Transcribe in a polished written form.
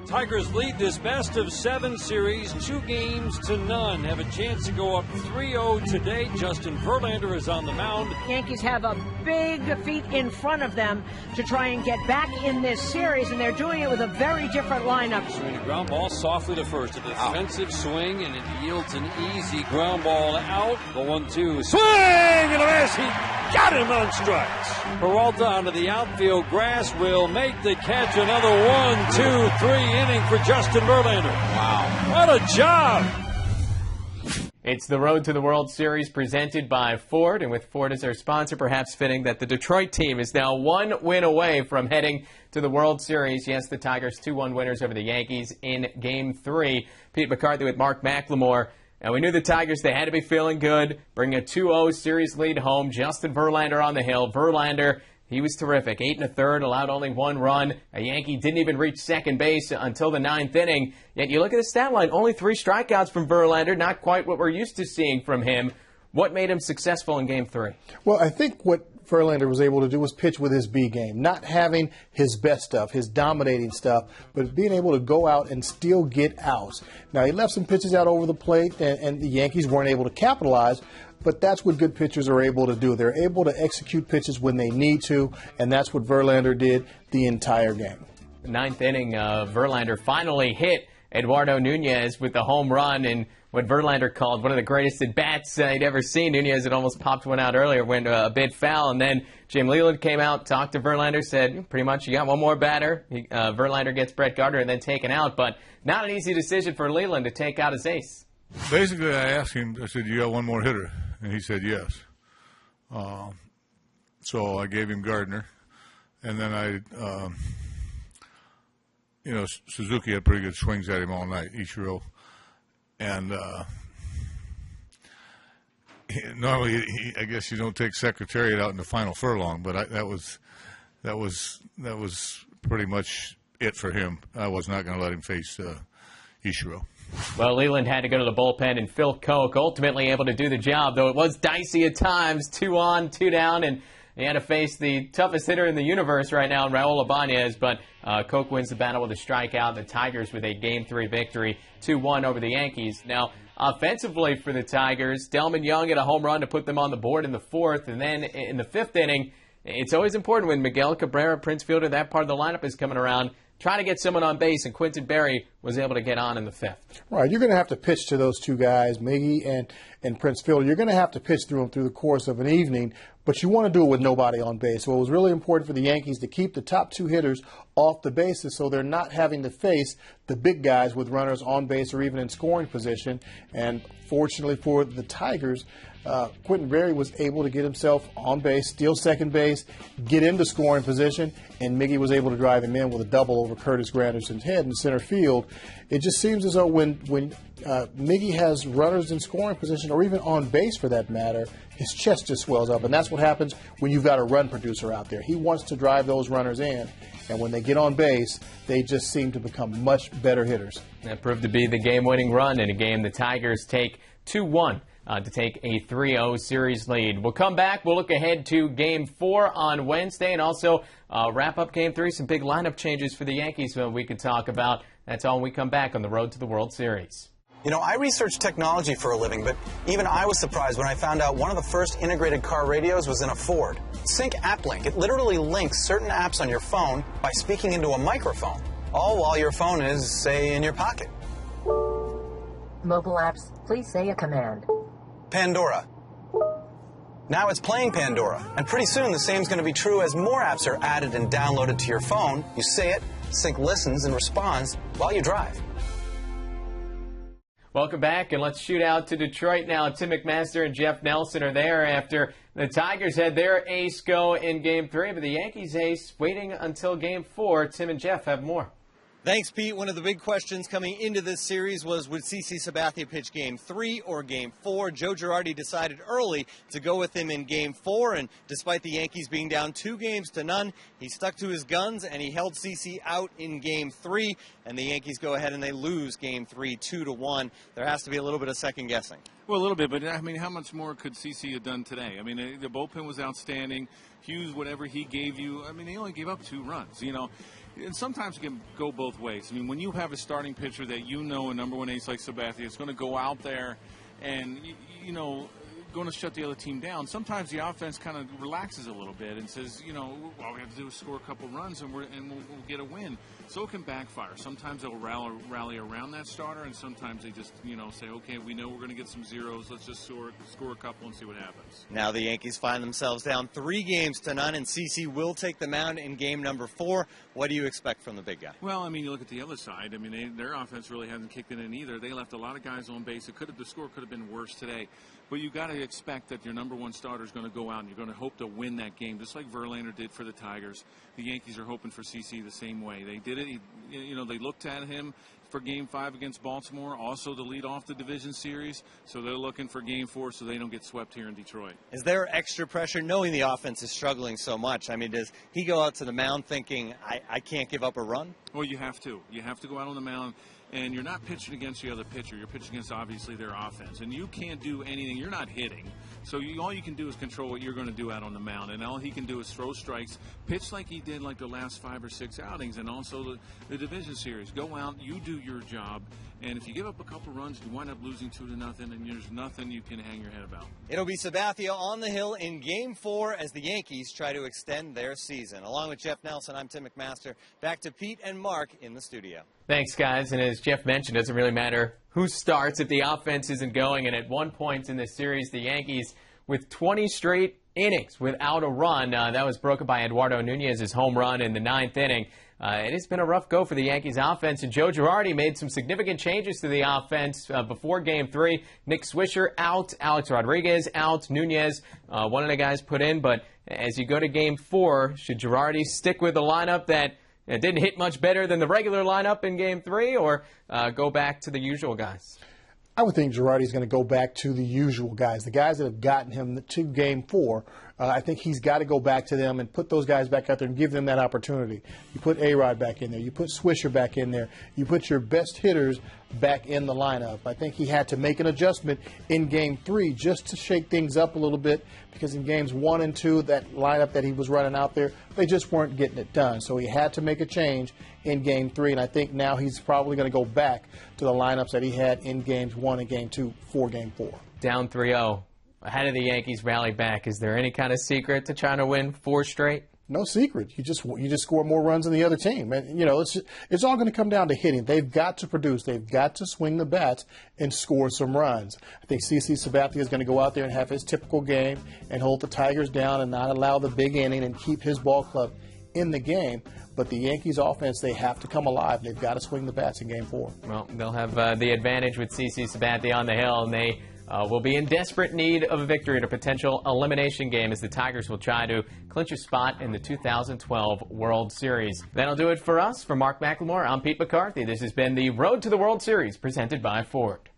Tigers lead this best-of-7 series 2-0. Have a chance to go up 3-0 today. Justin Verlander is on the mound. Yankees have a big feat in front of them to try and get back in this series, and they're doing it with a very different lineup. Swing a ground ball softly to first. A defensive swing, and it yields an easy ground ball out. The 1-2 swing and a miss. He got him on strikes. Peralta onto the outfield grass will make the catch. Another 1-2-3 inning for Justin Verlander. Wow. What a job. It's the Road to the World Series presented by Ford, and with Ford as our sponsor, perhaps fitting that the Detroit team is now 1 win away from heading to the World Series. Yes, the Tigers 2-1 winners over the Yankees in Game 3. Pete McCarthy with Mark McLemore. And we knew the Tigers, they had to be feeling good, bring a 2-0 series lead home. Justin Verlander on the hill. Verlander, he was terrific. 8 1/3, allowed only 1 run. A Yankee didn't even reach second base until the 9th inning. Yet you look at the stat line, only 3 strikeouts from Verlander, not quite what we're used to seeing from him. What made him successful in Game 3? Well, I think what Verlander was able to do was pitch with his B game, not having his best stuff, his dominating stuff, but being able to go out and still get outs. Now, he left some pitches out over the plate, and the Yankees weren't able to capitalize, but that's what good pitchers are able to do. They're able to execute pitches when they need to, and that's what Verlander did the entire game. 9th inning, Verlander finally hit Eduardo Nunez with the home run, and what Verlander called one of the greatest at-bats he'd ever seen. Nunez had almost popped one out earlier, went a bit foul, and then Jim Leland came out, talked to Verlander, said, pretty much, you got one more batter. Verlander gets Brett Gardner and then taken out, but not an easy decision for Leland to take out his ace. Basically, I asked him, I said, you got one more hitter? And he said yes. So I gave him Gardner, and then Suzuki had pretty good swings at him all night, Ichiro. And normally, I guess you don't take Secretariat out in the final furlong, but that was pretty much it for him. I was not going to let him face Ichiro. Well, Leland had to go to the bullpen, and Phil Koch ultimately able to do the job, though it was dicey at times, 2 on, 2 down, and he had to face the toughest hitter in the universe right now, Raul Ibanez, but Koch wins the battle with a strikeout. The Tigers with a Game 3 victory, 2-1 over the Yankees. Now, offensively for the Tigers, Delman Young had a home run to put them on the board in the 4th, and then in the 5th inning, it's always important when Miguel Cabrera, Prince Fielder, that part of the lineup is coming around, trying to get someone on base, and Quinton Berry was able to get on in the 5th. Right, you're going to have to pitch to those two guys, Miggy and Prince Fielder. You're going to have to pitch through them through the course of an evening, but you want to do it with nobody on base. So it was really important for the Yankees to keep the top 2 hitters off the bases so they're not having to face the big guys with runners on base or even in scoring position. And fortunately for the Tigers, Quinton Berry was able to get himself on base, steal second base, get into scoring position, and Miggy was able to drive him in with a double over Curtis Granderson's head in center field. It just seems as though when Miggy has runners in scoring position, or even on base for that matter, his chest just swells up, and that's what happens when you've got a run producer out there. He wants to drive those runners in, and when they get on base, they just seem to become much better hitters. That proved to be the game-winning run in a game the Tigers take 2-1. To take a 3-0 series lead. We'll come back. We'll look ahead to Game 4 on Wednesday and also wrap up Game 3. Some big lineup changes for the Yankees we could talk about. That's all when we come back on the Road to the World Series. You know, I research technology for a living, but even I was surprised when I found out one of the first integrated car radios was in a Ford. Sync AppLink. It literally links certain apps on your phone by speaking into a microphone, all while your phone is, say, in your pocket. Mobile apps, please say a command. Pandora. Now it's playing Pandora, and pretty soon the same is going to be true as more apps are added and downloaded to your phone. You say it, Sync listens and responds while you drive. Welcome back, and let's shoot out to Detroit now. Tim McMaster and Jeff Nelson are there after the Tigers had their ace go in Game 3, but the Yankees ace waiting until Game 4. Tim and Jeff have more. Thanks, Pete. One of the big questions coming into this series was, would CC Sabathia pitch Game 3 or Game 4? Joe Girardi decided early to go with him in Game 4, and despite the Yankees being down 2-0, he stuck to his guns, and he held CC out in Game 3, and the Yankees go ahead and they lose Game 3 2-1. There has to be a little bit of second guessing. Well, a little bit, but I mean, how much more could CC have done today? I mean, the bullpen was outstanding. Hughes, whatever he gave you, I mean, he only gave up 2 runs, you know. And sometimes it can go both ways. I mean, when you have a starting pitcher that you know, a number 1 ace like Sabathia, is going to go out there and, you know, going to shut the other team down, sometimes the offense kind of relaxes a little bit and says, you know, all we have to do is score a couple runs and we'll get a win. So it can backfire. Sometimes they'll rally around that starter, and sometimes they just, you know, say, okay, we know we're going to get some zeros. Let's just score a couple and see what happens. Now the Yankees find themselves down 3-0 and CC will take the mound in game number 4. What do you expect from the big guy? Well, I mean, you look at the other side. I mean, their offense really hasn't kicked it in either. They left a lot of guys on base. The score could have been worse today. But you got to expect that your number 1 starter is going to go out and you're going to hope to win that game, just like Verlander did for the Tigers. The Yankees are hoping for CC the same way. They did it. You know, they looked at him for Game 5 against Baltimore, also to lead off the division series. So they're looking for Game 4 so they don't get swept here in Detroit. Is there extra pressure knowing the offense is struggling so much? I mean, does he go out to the mound thinking, I can't give up a run? Well, you have to. You have to go out on the mound. And you're not pitching against the other pitcher. You're pitching against, obviously, their offense. And you can't do anything. You're not hitting. So all you can do is control what you're going to do out on the mound. And all he can do is throw strikes, pitch like he did like the last 5 or 6 outings, and also the division series. Go out, you do your job. And if you give up a couple runs, you wind up losing 2-0, and there's nothing you can hang your head about. It'll be Sabathia on the hill in Game 4 as the Yankees try to extend their season. Along with Jeff Nelson, I'm Tim McMaster. Back to Pete and Mark in the studio. Thanks, guys. And as Jeff mentioned, it doesn't really matter who starts if the offense isn't going. And at one point in this series, the Yankees, with 20 straight innings without a run, that was broken by Eduardo Nunez's home run in the 9th inning. It has been a rough go for the Yankees offense, and Joe Girardi made some significant changes to the offense before Game 3. Nick Swisher out, Alex Rodriguez out, Nunez, one of the guys put in. But as you go to Game 4, should Girardi stick with the lineup that it didn't hit much better than the regular lineup in Game 3, or go back to the usual guys? I would think Girardi's going to go back to the usual guys, the guys that have gotten him to Game 4. I think he's got to go back to them and put those guys back out there and give them that opportunity. You put A-Rod back in there. You put Swisher back in there. You put your best hitters back in the lineup. I think he had to make an adjustment in Game 3 just to shake things up a little bit, because in Games 1 and 2, that lineup that he was running out there, they just weren't getting it done. So he had to make a change in Game 3, and I think now he's probably going to go back to the lineups that he had in Games 1 and Game 2 for Game 4. Down 3-0. How did the Yankees rally back? Is there any kind of secret to trying to win 4 straight? No secret. You just score more runs than the other team. And, you know, it's all going to come down to hitting. They've got to produce. They've got to swing the bats and score some runs. I think CC Sabathia is going to go out there and have his typical game and hold the Tigers down and not allow the big inning and keep his ball club in the game. But the Yankees offense, they have to come alive. They've got to swing the bats in Game 4. Well, they'll have the advantage with CC Sabathia on the hill, and they will be in desperate need of a victory in a potential elimination game as the Tigers will try to clinch a spot in the 2012 World Series. That'll do it for us. For Mark McLemore, I'm Pete McCarthy. This has been the Road to the World Series presented by Ford.